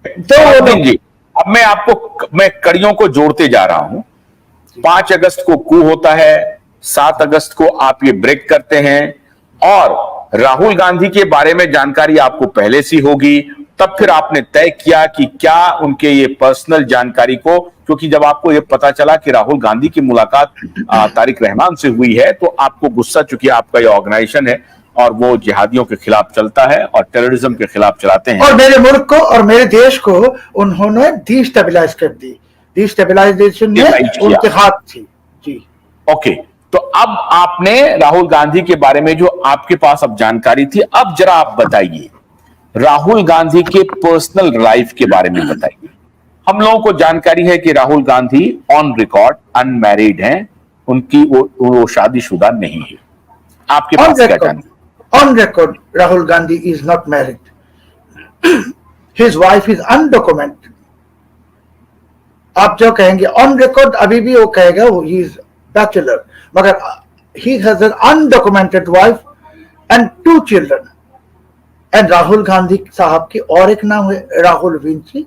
तो जी, अब मैं कड़ियों को जोड़ते जा रहा हूं। 5 अगस्त को कू होता है, 7 अगस्त को आप ये ब्रेक करते हैं, और राहुल गांधी के बारे में जानकारी आपको पहले से होगी। तब फिर आपने तय किया कि क्या उनके ये पर्सनल जानकारी को, क्योंकि जब आपको ये पता चला कि राहुल गांधी की मुलाकात तारिक रहमान से हुई है, तो आपको गुस्सा, चूंकि आपका ये ऑर्गेनाइजेशन है और वो जिहादियों के खिलाफ चलता है और टेररिज्म के खिलाफ चलाते हैं, और मेरे मुल्क को और मेरे देश को उन्होंने डिस्टेबलाइज कर दी। डिस्टेबलाइजेशन में उनके हाथ थी जी। ओके, तो अब आपने राहुल गांधी के बारे में जो आपके पास अब जानकारी थी, अब जरा आप बताइए राहुल गांधी के पर्सनल लाइफ के बारे में बताइए। हम लोगों को जानकारी है कि Rahul Gandhi on record unmarried हैं, उनकी वो शादीशुदा नहीं है। आपके पास क्या जानकारी? On record Rahul Gandhi is not married, his wife is undocumented. आप जो कहेंगे ऑन रिकॉर्ड, अभी भी वो कहेगा वो ही इज बैचलर, मगर he has an undocumented wife and 2 children. And Rahul Gandhi साहब की और एक नाम है राहुल विंची,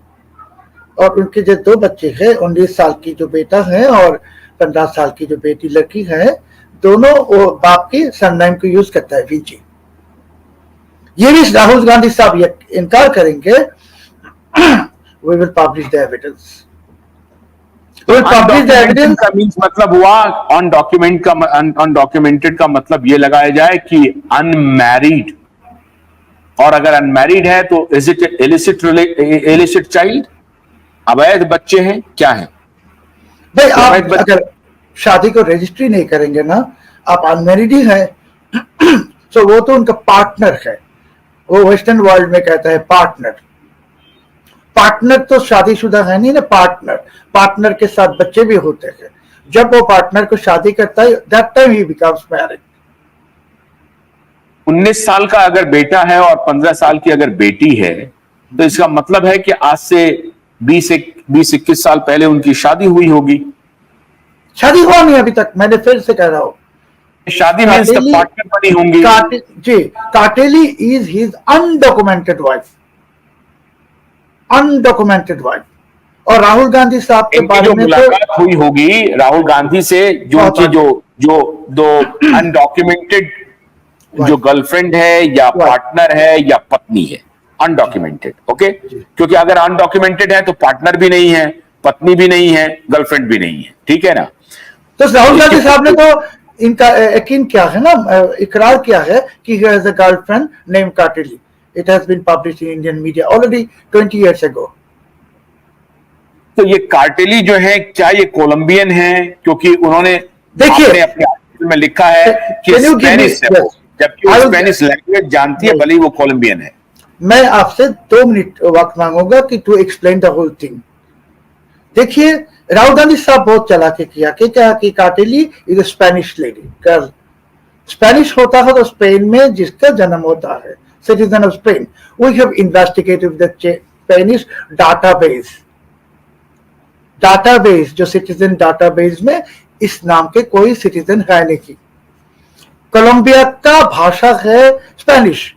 और उनके जो 2 बच्चे हैं, 19 साल की जो बेटा है और 15 साल की जो बेटी लड़की है, दोनों वो बाप की सरनेम को यूज करता है विंची। ये भी राहुल गांधी साहब ये इनकार करेंगे, we will publish the evidence. का मीन्स मतलब हुआ अनडॉक्यूमेंटेड का मतलब ये लगाया जाए कि अनमैरिड, और अगर अनमैरिड है तो इज इट इलिसिट चाइल्ड? अवैध बच्चे हैं, क्या है भाई? आप अगर शादी को रजिस्ट्री नहीं करेंगे ना, आप अनमैरिड ही है तो वो तो उनका पार्टनर है। वो वेस्टर्न वर्ल्ड में कहता है पार्टनर। पार्टनर तो शादीशुदा है नहीं ना, पार्टनर के साथ बच्चे भी होते हैं। जब वो पार्टनर को शादी करता है, that time he becomes married. 19 साल का अगर बेटा है और 15 साल की अगर बेटी है, तो इसका मतलब है कि आज से 20-21 साल पहले उनकी शादी हुई होगी। शादी हुआ नहीं अभी तक, मैंने फिर से कह रहा हूं। शादी में इसका पार्टनर बनी होंगी जी। Cartelli is his undocumented wife, undocumented wife. और राहुल गांधी साहब के बारे में मुलाकात हुई होगी राहुल गांधी से, जो उनकी जो दो अनडॉक्यूमेंटेड जो गर्लफ्रेंड है या पार्टनर है या पत्नी है, अनडॉक्यूमेंटेड। ओके, क्योंकि अगर अनडॉक्यूमेंटेड है तो पार्टनर भी नहीं है, पत्नी भी नहीं है, गर्लफ्रेंड भी नहीं है, ठीक है ना? तो राहुल गांधी साहब ने तो इनका यकीन किया है ना, इकरार किया है कि he has a girlfriend named Kateli. It has been published in Indian media already 20 years ago. तो ये कार्टेली जो है, क्या ये कोलंबियन है? क्योंकि उन्होंने अपने आर्टिकल में लिखा है कि स्पेनिश है, जबकि वो स्पेनिश लैंग्वेज जानती है, भले ही वो कोलंबियन है। मैं आपसे 2 मिनट वक्त मांगूंगा कि to explain the whole thing. देखिए, राहुल गांधी साहब बहुत चालाकी किया कि क्या कि Cartelli is Spanish lady girl. Spanish होता है तो स्पेन में जिसका जन्म होता है, citizen of Spain. We have investigated the Spanish database जो सिटीजन डाटाबेस में इस नाम के कोई सिटीजन है नहीं। कोलंबिया का भाषा है स्पेनिश।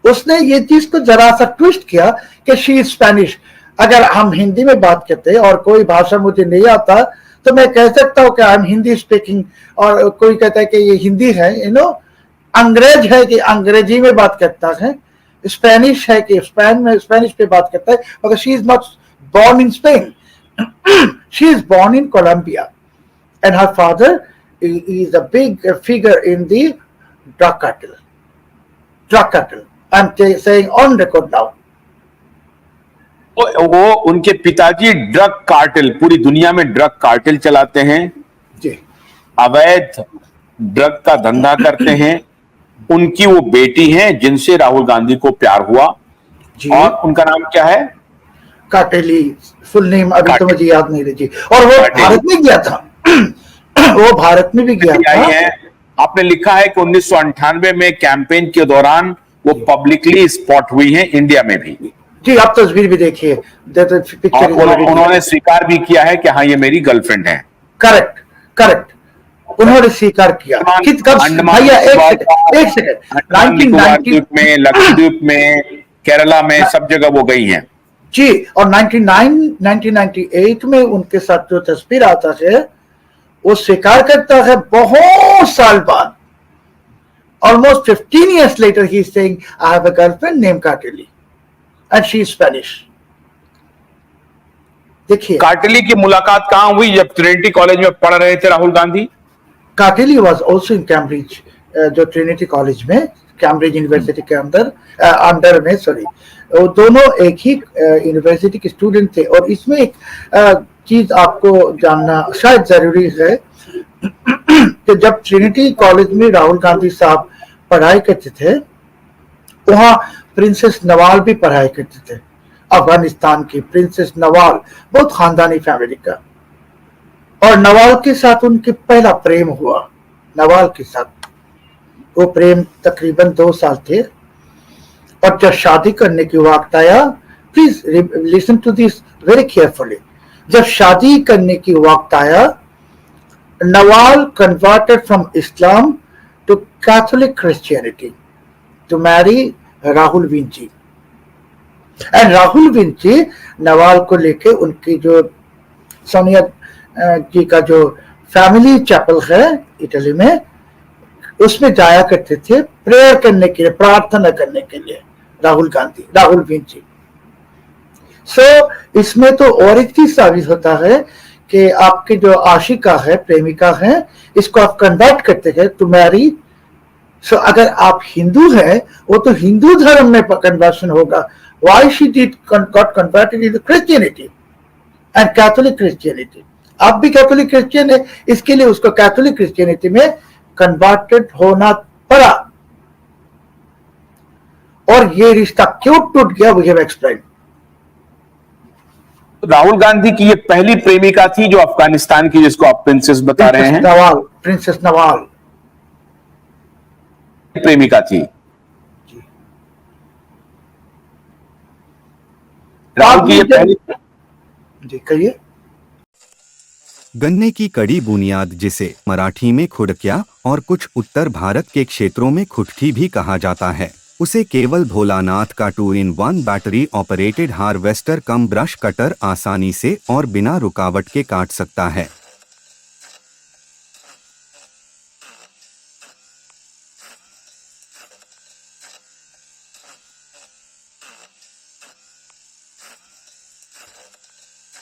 उसने ये चीज को जरा सा ट्विस्ट किया कि शी इज स्पेनिश। अगर हम हिंदी में बात करते हैं और कोई भाषा मुझे नहीं आता, तो मैं कह सकता हूँ कि आई एम हिंदी स्पीकिंग, और कोई कहता है कि ये हिंदी है, अंग्रेज है कि अंग्रेजी में बात करता है, स्पेनिश है कि स्पेनिश पे बात करता है, मगर she is not born in Spain. She is born in Colombia, and her father is a big figure in the drug cartel. I'm saying on record now. वो उनके पिताजी ड्रग कार्टेल, पूरी दुनिया में ड्रग कार्टेल चलाते हैं जी, अवैध drug का धंधा करते हैं। उनकी वो बेटी है जिनसे राहुल गांधी को प्यार हुआ, और उनका नाम क्या है? काटेली। फुल नेम अभी तो मुझे याद नहीं रही। और वो भारत में गया था वो भारत में भी गया था। आपने लिखा है कि 1998 में कैंपेन के दौरान वो पब्लिकली स्पॉट हुई है इंडिया में भी। जी, आप तस्वीर भी देखिए, उन्होंने स्वीकार भी किया है कि हाँ, ये मेरी गर्लफ्रेंड है। करेक्ट, उन्होंने स्वीकार किया। भैया एक सेकंड, 1990 में, लक्षद्वीप में केरला में सब जगह वो गई हैं। जी, और 1998 में उनके साथ जो तस्वीर आता है वो स्वीकार करता है बहुत साल बाद, almost 15 years later he is saying I have a girlfriend named Katili and she is Spanish. देखिए, काटली की मुलाकात कहां हुई? जब ट्रिनिटी कॉलेज में पढ़ रहे थे Rahul Gandhi. Cartelli was also in Cambridge, जो ट्रिनिटी कॉलेज में, कैम्ब्रिज यूनिवर्सिटी के अंडर में, सॉरी, वो दोनों एक ही यूनिवर्सिटी के स्टूडेंट थे। और इसमें एक चीज आपको जानना शायद जरूरी है कि जब ट्रिनिटी कॉलेज में राहुल गांधी साहब पढ़ाई करते थे, वहां प्रिंसेस नवाल भी पढ़ाई करते थे, अफगानिस्तान की प्रिंसेस नवाल, बहुत खानदानी फैमिली का। और नवाल के साथ उनके पहला प्रेम हुआ, नवाल के साथ वो प्रेम तकरीबन 2 साल थे। और जब शादी करने की वक्त आया, please listen to this very carefully, जब शादी करने की वक्त आया, Nawal converted from Islam to Catholic Christianity to marry Rahul Vinci. And Rahul Vinci Nawal को लेके उनकी जो सोनिया जी का जो फैमिली चैपल है इटली में, उसमें जाया करते थे प्रेयर करने के लिए, प्रार्थना करने के लिए राहुल विंची। सो इसमें तो और एक चीज साबित होता है कि आपकी जो आशिका है, प्रेमिका है, इसको आप कन्वर्ट करते हैं टू मैरी। सो अगर आप हिंदू हैं, वो तो हिंदू धर्म में कन्वर्शन होगा। Why she got converted into Christianity and Catholic Christianity? आप भी कैथोलिक क्रिश्चियन है, इसके लिए उसको कैथोलिक क्रिश्चियनिटी में कन्वर्टेड होना पड़ा। और ये रिश्ता क्यों टूट गया, we have explain. Rahul Gandhi की ये पहली प्रेमिका थी जो अफगानिस्तान की, जिसको आप प्रिंसेस बता रहे हैं। प्रिंसेस नवाल प्रेमिका थी। राहुल की ये पहली। जी कहिए। गन्ने की कड़ी बुनियाद, जिसे मराठी में खुडक्या और कुछ उत्तर भारत के क्षेत्रों में खुटकी भी कहा जाता है, उसे केवल भोलानाथ का 2-in-1 बैटरी ऑपरेटेड हार्वेस्टर कम ब्रश कटर आसानी से और बिना रुकावट के काट सकता है।